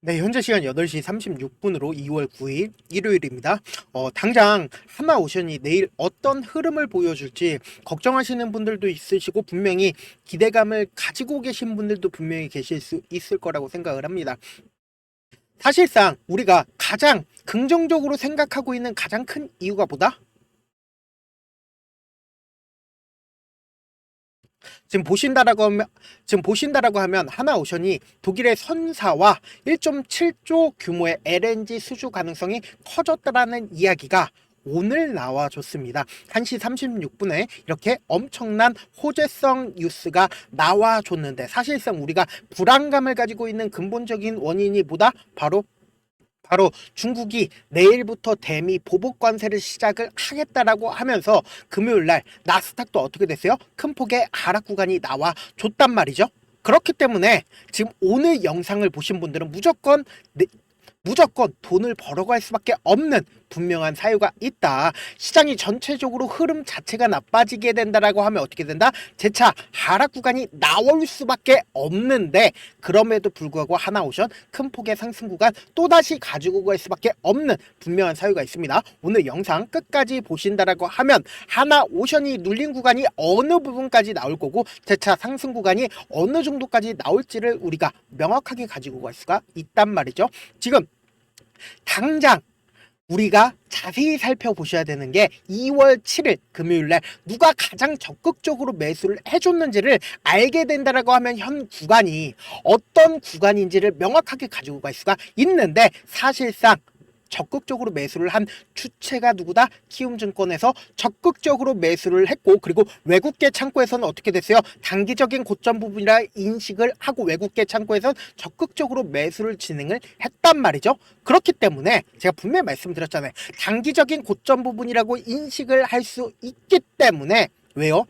네, 현재 시간 8시 36분으로 2월 9일 일요일입니다. 당장 하나오션이 내일 어떤 흐름을 보여줄지 걱정하시는 분들도 있으시고 분명히 기대감을 가지고 계신 분들도 분명히 계실 수 있을 거라고 생각을 합니다. 사실상 우리가 가장 긍정적으로 생각하고 있는 가장 큰 이유가 뭐다? 지금 보신다라고 하면 하나오션이 독일의 선사와 1.7조 규모의 LNG 수주 가능성이 커졌다라는 이야기가 오늘 나와줬습니다. 1시 36분에 이렇게 엄청난 호재성 뉴스가 나와줬는데 사실상 우리가 불안감을 가지고 있는 근본적인 원인이 뭐다? 바로 중국이 내일부터 대미 보복 관세를 시작을 하겠다라고 하면서 금요일 날 나스닥도 어떻게 됐어요? 큰 폭의 하락 구간이 나와 줬단 말이죠. 그렇기 때문에 지금 오늘 영상을 보신 분들은 무조건 돈을 벌어갈 수밖에 없는 분명한 사유가 있다. 시장이 전체적으로 흐름 자체가 나빠지게 된다라고 하면 어떻게 된다? 재차 하락 구간이 나올 수밖에 없는데 그럼에도 불구하고 하나오션 큰 폭의 상승 구간 또다시 가지고 갈 수밖에 없는 분명한 사유가 있습니다. 오늘 영상 끝까지 보신다라고 하면 하나오션이 눌린 구간이 어느 부분까지 나올 거고 재차 상승 구간이 어느 정도까지 나올지를 우리가 명확하게 가지고 갈 수가 있단 말이죠. 지금 당장 우리가 자세히 살펴보셔야 되는 게 2월 7일 금요일날 누가 가장 적극적으로 매수를 해줬는지를 알게 된다라고 하면 현 구간이 어떤 구간인지를 명확하게 가지고 갈 수가 있는데 사실상 적극적으로 매수를 한 주체가 누구다? 키움증권에서 적극적으로 매수를 했고 그리고 외국계 창구에서는 어떻게 됐어요? 단기적인 고점 부분이라 인식을 하고 외국계 창구에서는 적극적으로 매수를 진행을 했단 말이죠. 그렇기 때문에 제가 분명히 말씀드렸잖아요. 단기적인 고점 부분이라고 인식을 할 수 있기 때문에 왜요?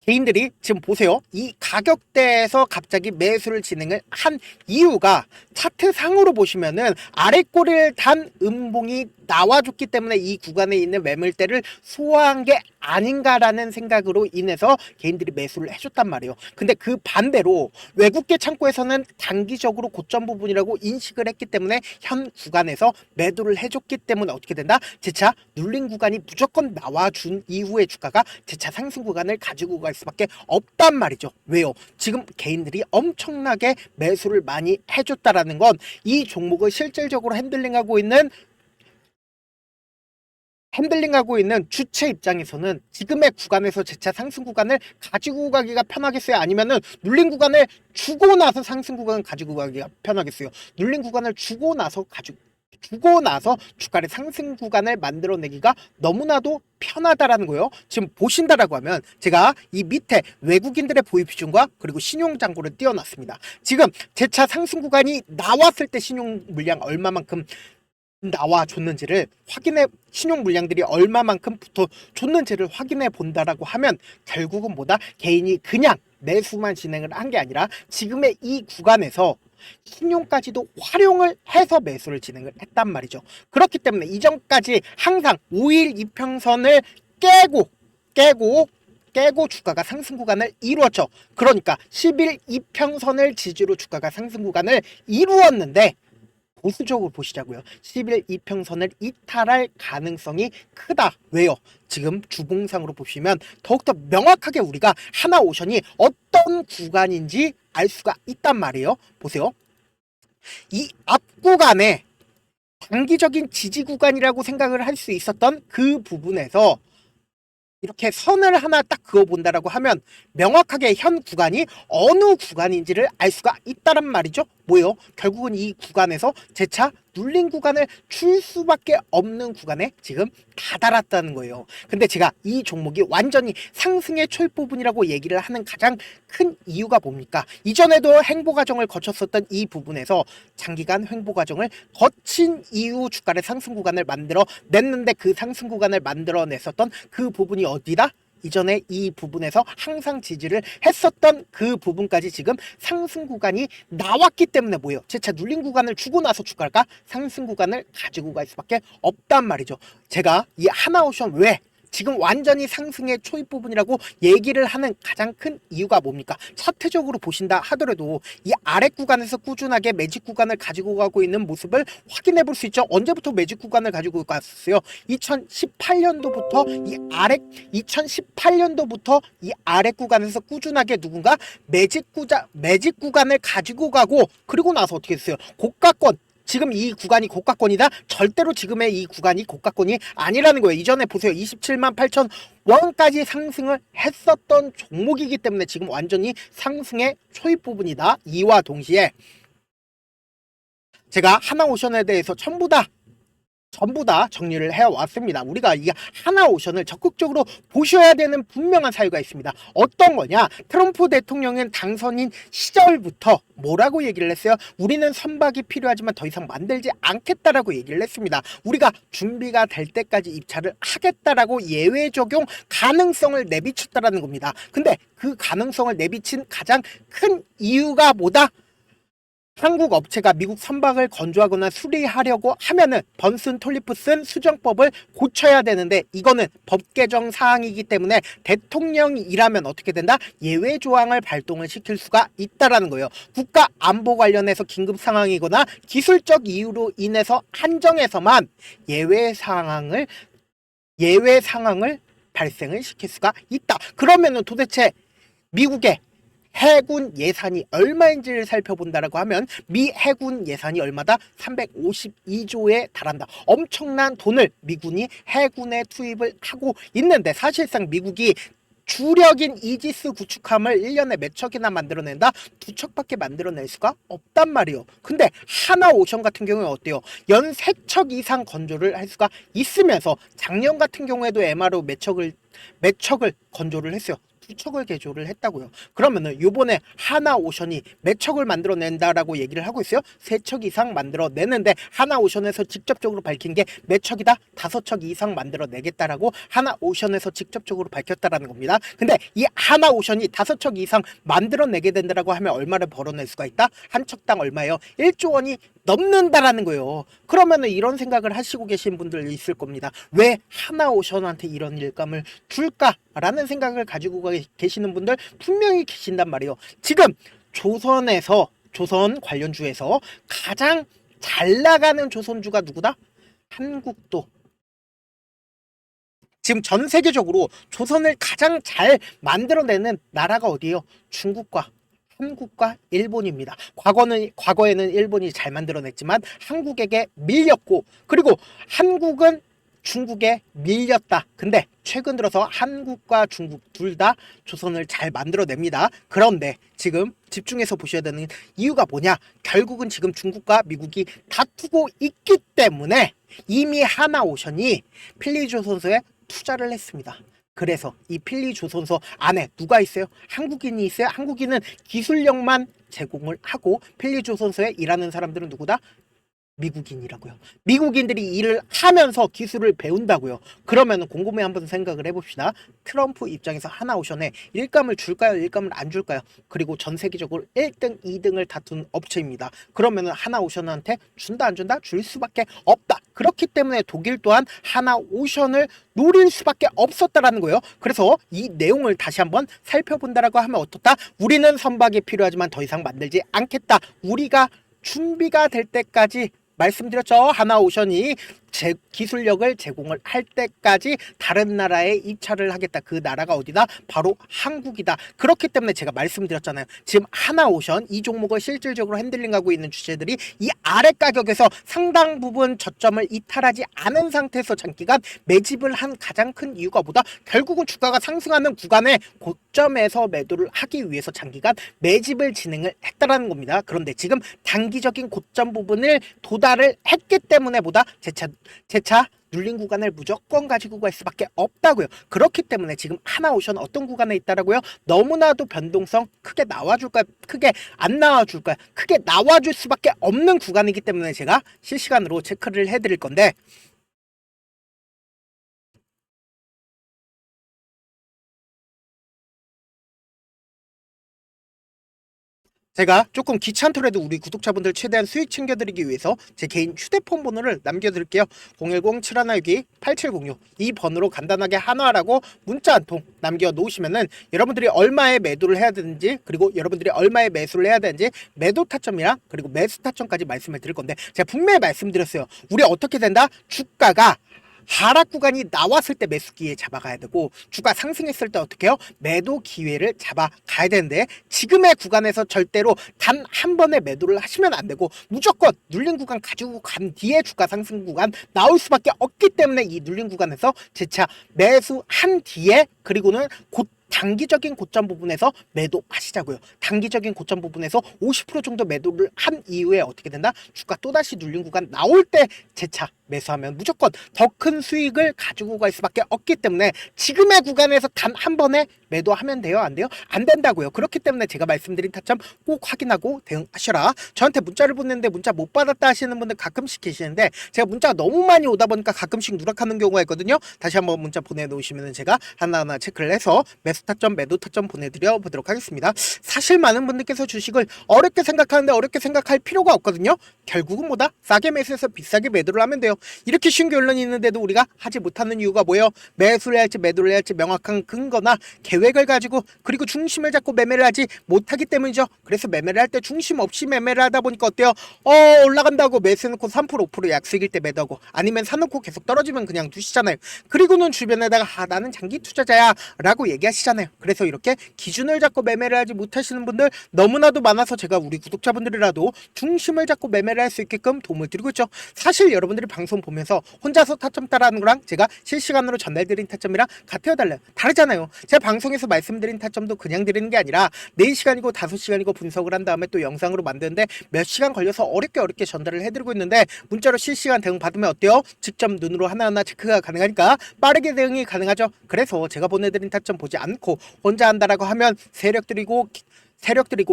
개인들이 지금 보세요. 이 가격대에서 갑자기 매수를 진행을 한 이유가 차트상으로 보시면은 아래 꼬리를 단 음봉이 나와줬기 때문에 이 구간에 있는 매물대를 소화한 게 아닌가라는 생각으로 인해서 개인들이 매수를 해줬단 말이에요. 근데 그 반대로 외국계 창구에서는 단기적으로 고점 부분이라고 인식을 했기 때문에 현 구간에서 매도를 해줬기 때문에 어떻게 된다? 재차 눌린 구간이 무조건 나와준 이후에 주가가 재차 상승 구간을 가지고 갈 수밖에 없단 말이죠. 왜요? 지금 개인들이 엄청나게 매수를 많이 해줬다라는 건 이 종목을 실질적으로 핸들링하고 있는 주체 입장에서는 지금의 구간에서 재차 상승 구간을 가지고 가기가 편하겠어요? 아니면은 눌린 구간을 주고 나서 상승 구간을 가지고 가기가 편하겠어요? 눌린 구간을 주고 나서 주가를 상승 구간을 만들어내기가 너무나도 편하다라는 거예요. 지금 보신다라고 하면 제가 이 밑에 외국인들의 보유 비중과 그리고 신용 잔고를 띄워놨습니다. 지금 재차 상승 구간이 나왔을 때 신용 물량 얼마만큼 나와줬는지를 신용 물량들이 얼마만큼 붙어줬는지를 확인해 본다라고 하면 결국은 뭐다? 개인이 그냥 매수만 진행을 한 게 아니라 지금의 이 구간에서 신용까지도 활용을 해서 매수를 진행을 했단 말이죠. 그렇기 때문에 이전까지 항상 5일 이평선을 깨고 주가가 상승 구간을 이루었죠. 그러니까 10일 이평선을 지지로 주가가 상승 구간을 이루었는데 보수적으로 보시자고요. 10일 이평선을 이탈할 가능성이 크다. 왜요? 지금 주봉상으로 보시면 더욱더 명확하게 우리가 하나오션이 어떤 구간인지 알 수가 있단 말이에요. 보세요. 이 앞 구간에 단기적인 지지 구간이라고 생각을 할 수 있었던 그 부분에서 이렇게 선을 하나 딱 그어본다라고 하면 명확하게 현 구간이 어느 구간인지를 알 수가 있다란 말이죠. 뭐예요? 결국은 이 구간에서 재차 눌린 구간을 줄 수밖에 없는 구간에 지금 다다랐다는 거예요. 근데 제가 이 종목이 완전히 상승의 초입부분이라고 얘기를 하는 가장 큰 이유가 뭡니까? 이전에도 횡보 과정을 거쳤었던 이 부분에서 장기간 횡보 과정을 거친 이후 주가를 상승 구간을 만들어 냈는데 그 상승 구간을 만들어 냈었던 그 부분이 어디다? 이전에 이 부분에서 항상 지지를 했었던 그 부분까지 지금 상승 구간이 나왔기 때문에 뭐예요? 재차 눌린 구간을 주고 나서 주가가 상승 구간을 가지고 갈 수밖에 없단 말이죠. 제가 이 하나오션 왜 지금 완전히 상승의 초입 부분이라고 얘기를 하는 가장 큰 이유가 뭡니까? 차트적으로 보신다 하더라도 이 아래 구간에서 꾸준하게 매직 구간을 가지고 가고 있는 모습을 확인해 볼 수 있죠. 언제부터 매직 구간을 가지고 갔어요? 2018년도부터 이 아래 구간에서 꾸준하게 누군가 매직 구간을 가지고 가고, 그리고 나서 어떻게 했어요? 고가권, 지금 이 구간이 고가권이다? 절대로 지금의 이 구간이 고가권이 아니라는 거예요. 이전에 보세요. 27만 8천 원까지 상승을 했었던 종목이기 때문에 지금 완전히 상승의 초입 부분이다. 이와 동시에 제가 하나오션에 대해서 전부 다 정리를 해왔습니다. 우리가 이 하나오션을 적극적으로 보셔야 되는 분명한 사유가 있습니다. 어떤 거냐? 트럼프 대통령은 당선인 시절부터 뭐라고 얘기를 했어요? 우리는 선박이 필요하지만 더 이상 만들지 않겠다라고 얘기를 했습니다. 우리가 준비가 될 때까지 입찰을 하겠다라고 예외 적용 가능성을 내비쳤다라는 겁니다. 근데 그 가능성을 내비친 가장 큰 이유가 뭐다? 한국 업체가 미국 선박을 건조하거나 수리하려고 하면은 번슨 톨리프슨 수정법을 고쳐야 되는데, 이거는 법 개정 사항이기 때문에 대통령이라면 어떻게 된다? 예외 조항을 발동을 시킬 수가 있다라는 거예요. 국가 안보 관련해서 긴급 상황이거나 기술적 이유로 인해서 한정해서만 예외 상황을 발생을 시킬 수가 있다. 그러면은 도대체 미국의 해군 예산이 얼마인지를 살펴본다라고 하면 미 해군 예산이 얼마다? 352조에 달한다. 엄청난 돈을 미군이 해군에 투입을 하고 있는데, 사실상 미국이 주력인 이지스 구축함을 1년에 몇 척이나 만들어낸다? 2척밖에 만들어낼 수가 없단 말이에요. 근데 하나오션 같은 경우에 어때요? 연 3척 이상 건조를 할 수가 있으면서 작년 같은 경우에도 MRO 몇 척을 건조를 했어요. 2척을 개조를 했다고요. 그러면은 요번에 하나오션이 몇 척을 만들어낸다라고 얘기를 하고 있어요? 3척 이상 만들어내는데, 하나오션에서 직접적으로 밝힌 게 몇 척이다? 5척 이상 만들어내겠다라고 하나오션에서 직접적으로 밝혔다라는 겁니다. 근데 이 하나오션이 5척 이상 만들어내게 된다라고 하면 얼마를 벌어낼 수가 있다? 한 척당 얼마예요? 1조 원이 넘는다라는 거예요. 그러면은 이런 생각을 하시고 계신 분들 있을 겁니다. 왜 하나오션한테 이런 일감을 줄까라는 생각을 가지고 계시는 분들 분명히 계신단 말이에요. 지금 조선 관련주에서 가장 잘 나가는 조선주가 누구다? 한국도. 지금 전 세계적으로 조선을 가장 잘 만들어내는 나라가 어디예요? 중국과 한국과 일본입니다. 과거에는 일본이 잘 만들어냈지만 한국에게 밀렸고, 그리고 한국은 중국에 밀렸다. 근데 최근 들어서 한국과 중국 둘 다 조선을 잘 만들어냅니다. 그런데 지금 집중해서 보셔야 되는 이유가 뭐냐? 결국은 지금 중국과 미국이 다투고 있기 때문에 이미 하나오션이 필리조선소에 투자를 했습니다. 그래서 이 필리조선소 안에 누가 있어요? 한국인이 있어요. 한국인은 기술력만 제공을 하고, 필리조선소에 일하는 사람들은 누구다? 미국인이라고요. 미국인들이 일을 하면서 기술을 배운다고요. 그러면 곰곰이 한번 생각을 해봅시다. 트럼프 입장에서 하나오션에 일감을 줄까요? 일감을 안 줄까요? 그리고 전 세계적으로 1등, 2등을 다툰 업체입니다. 그러면 하나오션한테 준다 안 준다? 줄 수밖에 없다. 그렇기 때문에 독일 또한 하나오션을 노릴 수밖에 없었다라는 거예요. 그래서 이 내용을 다시 한번 살펴본다라고 하면 어떻다? 우리는 선박이 필요하지만 더 이상 만들지 않겠다. 우리가 준비가 될 때까지, 말씀드렸죠. 하나오션이 기술력을 제공을 할 때까지 다른 나라에 입찰을 하겠다. 그 나라가 어디다? 바로 한국이다. 그렇기 때문에 제가 말씀드렸잖아요. 지금 하나오션 이 종목을 실질적으로 핸들링하고 있는 주체들이 이 아래 가격에서 상당 부분 저점을 이탈하지 않은 상태에서 장기간 매집을 한 가장 큰 이유가 뭐다? 결국은 주가가 상승하는 구간에 고점에서 매도를 하기 위해서 장기간 매집을 진행을 했다라는 겁니다. 그런데 지금 단기적인 고점 부분을 도달을 했기 때문에 뭐다? 재차 눌린 구간을 무조건 가지고 갈 수밖에 없다고요. 그렇기 때문에 지금 하나오션 어떤 구간에 있다라고요? 너무나도 변동성 크게 나와줄까요? 크게 안 나와줄까요? 크게 나와줄 수밖에 없는 구간이기 때문에 제가 실시간으로 체크를 해드릴 건데, 제가 조금 귀찮더라도 우리 구독자분들 최대한 수익 챙겨드리기 위해서 제 개인 휴대폰 번호를 남겨드릴게요. 010-7162-8706 이 번호로 간단하게 한화라고 문자 한 통 남겨놓으시면은 여러분들이 얼마에 매도를 해야 되는지, 그리고 여러분들이 얼마에 매수를 해야 되는지 매도 타점이랑 그리고 매수 타점까지 말씀을 드릴 건데, 제가 분명히 말씀드렸어요. 우리 어떻게 된다? 주가가 하락 구간이 나왔을 때 매수 기회 잡아가야 되고, 주가 상승했을 때 어떻게 해요? 매도 기회를 잡아가야 되는데, 지금의 구간에서 절대로 단 한 번에 매도를 하시면 안 되고, 무조건 눌린 구간 가지고 간 뒤에 주가 상승 구간 나올 수밖에 없기 때문에, 이 눌린 구간에서 재차 매수한 뒤에, 그리고는 단기적인 고점 부분에서 매도하시자고요. 단기적인 고점 부분에서 50% 정도 매도를 한 이후에 어떻게 된다? 주가 또다시 눌린 구간 나올 때 재차 매수하면 무조건 더 큰 수익을 가지고 갈 수밖에 없기 때문에, 지금의 구간에서 단 한 번에 매도하면 돼요? 안 돼요? 안 된다고요. 그렇기 때문에 제가 말씀드린 타점 꼭 확인하고 대응하셔라. 저한테 문자를 보냈는데 문자 못 받았다 하시는 분들 가끔씩 계시는데, 제가 문자가 너무 많이 오다 보니까 가끔씩 누락하는 경우가 있거든요. 다시 한번 문자 보내놓으시면 제가 하나하나 체크를 해서 매수 타점, 매도 타점 보내드려 보도록 하겠습니다. 사실 많은 분들께서 주식을 어렵게 생각하는데 어렵게 생각할 필요가 없거든요. 결국은 뭐다? 싸게 매수해서 비싸게 매도를 하면 돼요. 이렇게 쉬운 결론이 있는데도 우리가 하지 못하는 이유가 뭐예요? 매수를 해야 할지 매도를 해야 할지 명확한 근거나 계획을 가지고, 그리고 중심을 잡고 매매를 하지 못하기 때문이죠. 그래서 매매를 할 때 중심 없이 매매를 하다 보니까 어때요? 올라간다고 매수해놓고 3% 5% 약수익일 때 매도하고, 아니면 사놓고 계속 떨어지면 그냥 두시잖아요. 그리고는 주변에다가 나는 장기 투자자야 라고 얘기하시잖아요. 그래서 이렇게 기준을 잡고 매매를 하지 못하시는 분들 너무나도 많아서, 제가 우리 구독자분들이라도 중심을 잡고 매매를 할 수 있게끔 도움을 드리고 있죠. 사실 여러분들이 방송 보면서 혼자서 타점 따라하는 거랑 제가 실시간으로 전달드린 타점이랑 같아요, 달라요? 다르잖아요. 제가 방송에서 말씀드린 타점도 그냥 드리는 게 아니라 4시간이고 5시간이고 분석을 한 다음에 또 영상으로 만드는데 몇 시간 걸려서 어렵게 전달을 해드리고 있는데, 문자로 실시간 대응 받으면 어때요? 직접 눈으로 하나하나 체크가 가능하니까 빠르게 대응이 가능하죠. 그래서 제가 보내드린 타점 보지 않고 혼자 한다라고 하면 세력들이고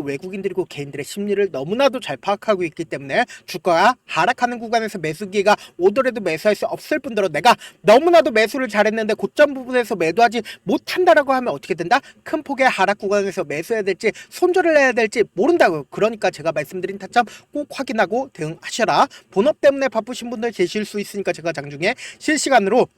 외국인들이고 개인들의 심리를 너무나도 잘 파악하고 있기 때문에, 주가가 하락하는 구간에서 매수 기회가 오더라도 매수할 수 없을 뿐더러, 내가 너무나도 매수를 잘했는데 고점 부분에서 매도하지 못한다라고 하면 어떻게 된다? 큰 폭의 하락 구간에서 매수해야 될지 손절을 해야 될지 모른다고요. 그러니까 제가 말씀드린 타점 꼭 확인하고 대응하셔라. 본업 때문에 바쁘신 분들 계실 수 있으니까 제가 장중에 실시간으로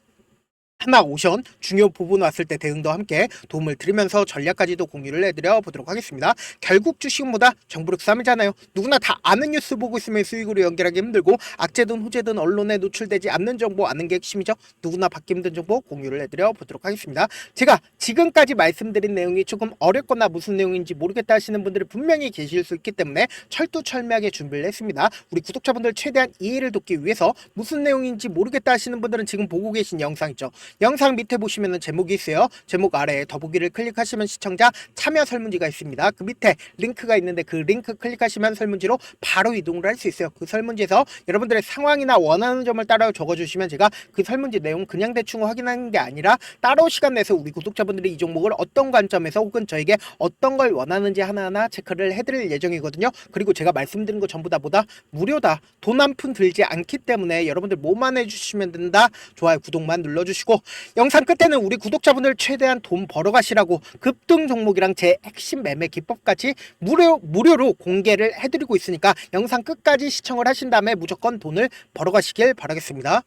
하나 오션 중요 부분 왔을 때 대응도 함께 도움을 드리면서 전략까지도 공유를 해드려 보도록 하겠습니다. 결국 주식은 뭐다? 정부력 싸움이잖아요. 누구나 다 아는 뉴스 보고 있으면 수익으로 연결하기 힘들고, 악재든 호재든 언론에 노출되지 않는 정보 아는 게 핵심이죠. 누구나 받기 힘든 정보 공유를 해드려 보도록 하겠습니다. 제가 지금까지 말씀드린 내용이 조금 어렵거나 무슨 내용인지 모르겠다 하시는 분들이 분명히 계실 수 있기 때문에 철두철미하게 준비를 했습니다. 우리 구독자분들 최대한 이해를 돕기 위해서 무슨 내용인지 모르겠다 하시는 분들은 지금 보고 계신 영상 있죠? 영상 밑에 보시면은 제목이 있어요. 제목 아래에 더보기를 클릭하시면 시청자 참여 설문지가 있습니다. 그 밑에 링크가 있는데 그 링크 클릭하시면 설문지로 바로 이동을 할 수 있어요. 그 설문지에서 여러분들의 상황이나 원하는 점을 따라 적어주시면 제가 그 설문지 내용 그냥 대충 확인하는 게 아니라 따로 시간 내서 우리 구독자분들이 이 종목을 어떤 관점에서 혹은 저에게 어떤 걸 원하는지 하나하나 체크를 해드릴 예정이거든요. 그리고 제가 말씀드린 거 전부 다 뭐다? 무료다. 돈 한 푼 들지 않기 때문에 여러분들 뭐만 해주시면 된다. 좋아요, 구독만 눌러주시고, 영상 끝에는 우리 구독자분들 최대한 돈 벌어가시라고 급등 종목이랑 제 핵심 매매 기법까지 무료로 공개를 해드리고 있으니까 영상 끝까지 시청을 하신 다음에 무조건 돈을 벌어가시길 바라겠습니다.